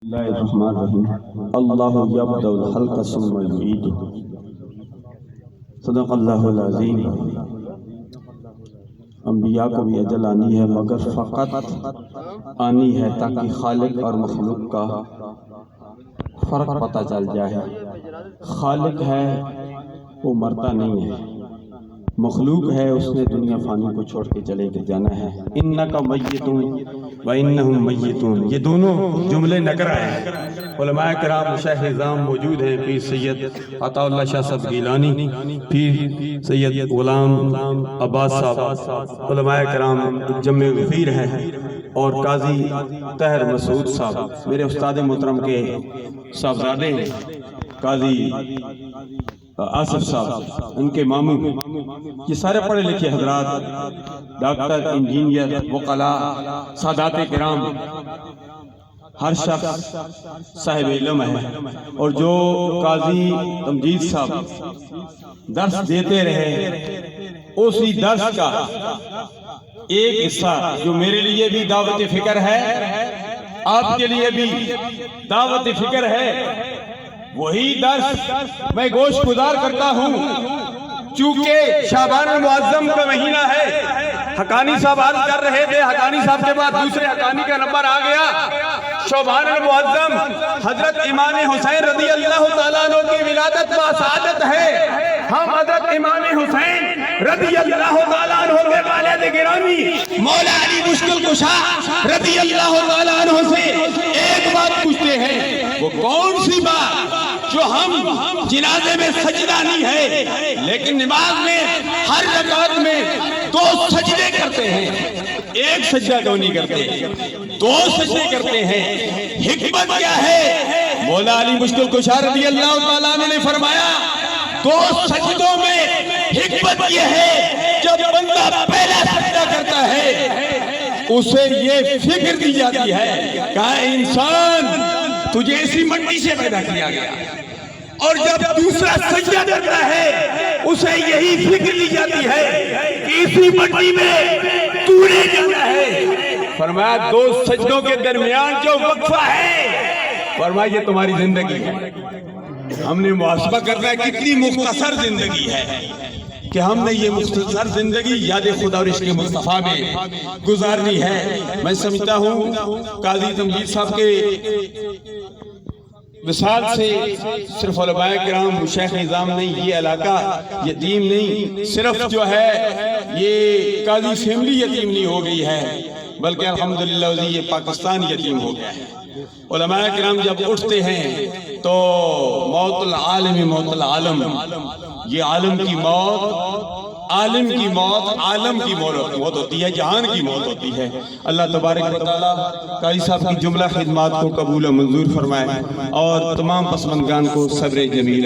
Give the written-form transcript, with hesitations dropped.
اللہ الرحمن الرحیم اللہ یبدأ الخلق ثم یعیدہ صدق اللہ العظیم۔ انبیاء کو بھی اجل آنی ہے مگر فقط آنی ہے تاکہ خالق اور مخلوق کا فرق پتہ چل جائے۔ خالق ہے وہ مرتا نہیں ہے، مخلوق ہے اس نے دنیا فانی کو چھوڑ کے چلے کے جانا ہے۔ انک میتون و انہم میتون، یہ دونوں جملے نکرہ ہیں۔ علماء کرام شیخ نظام موجود ہیں، پیر سید عطا اللہ شاہ صاحب گیلانی، پیر سید غلام عباس صاحب، علماء کرام جمع غفیر ہیں، اور قاضی طاہر مسعود صاحب میرے استاد محترم کے صاحبزادے ہیں، قاضی آصف صاحب ان کے ماموں، یہ سارے پڑھے لکھے حضرات، ڈاکٹر، انجینئر، وکلاء، سادات کرام، ہر شخص صاحب علم ہے۔ اور جو قاضی تمجید صاحب درس دیتے رہے، اسی درس کا ایک حصہ جو میرے لیے بھی دعوت فکر ہے، آپ کے لیے بھی دعوت فکر ہے، وہی درس میں گوشت گزار کرتا ہوں۔ چونکہ شعبان المعظم کا مہینہ ہے، حقانی صاحب عرض کر رہے تھے، حقانی صاحب کے بعد دوسرے حقانی کا نمبر آ گیا۔ شعبان المعظم حضرت امام حسین رضی اللہ تعالیٰ عنہ کی ولادت و سعادت ہے۔ ہم حضرت امام حسین رضی اللہ تعالیٰ عنہ کے والد گرامی مولا علی مشکل کشا رضی اللہ تعالیٰ عنہ سے ایک بات پوچھتے ہیں، وہ کون سی بات جو ہم جنازے میں سجدہ نہیں ہے لیکن نماز میں ہر رکعت میں 2 سجدے کرتے ہیں، ایک سجدہ کیوں نہیں کرتے، 2 سجدے کرتے ہیں؟ حکمت کیا ہے؟ مولا علی مشکل کشا رضی اللہ تعالیٰ عنہ نے فرمایا 2 سجدوں میں حکمت یہ ہے، جب بندہ پہلا سجدہ کرتا ہے اسے یہ فکر دی جاتی ہے کہ انسان تجھے اسی مٹی سے پیدا کیا گیا، اور جب دوسرا سجدہ کرتا ہے اسے یہی فکر دی جاتی ہے کہ اسی مٹی میں تو نے جانا ہے۔ فرمایا 2 سجدوں کے درمیان جو وقفہ ہے، فرمایا یہ تمہاری زندگی ہے۔ ہم نے محاسبہ کرنا ہے کتنی مختصر زندگی ہے کہ ہم نے یہ مختصر زندگی یاد خدا اور عشق مصطفیٰ میں گزارنی ہے۔ میں سمجھتا ہوں قاضی تمجید صاحب کے وصال سے صرف علماء کرام شیخ نظام نہیں، یہ علاقہ یتیم نہیں، صرف جو ہے یہ قاضی فیملی یتیم نہیں ہو گئی ہے، بلکہ الحمدللہ یہ پاکستان یتیم ہو گیا ہے۔ علماء کرام جب اٹھتے ہیں تو موت العالم موت العالم، یہ عالم کی موت، عالم کی موت، عالم کی موت ہوتی ہے، جہان کی موت ہوتی ہے۔ اللہ تبارک و تعالیٰ قاضی صاحب کی جملہ خدمات کو قبول و منظور فرمائے، اور تمام پسماندگان کو صبر جمیل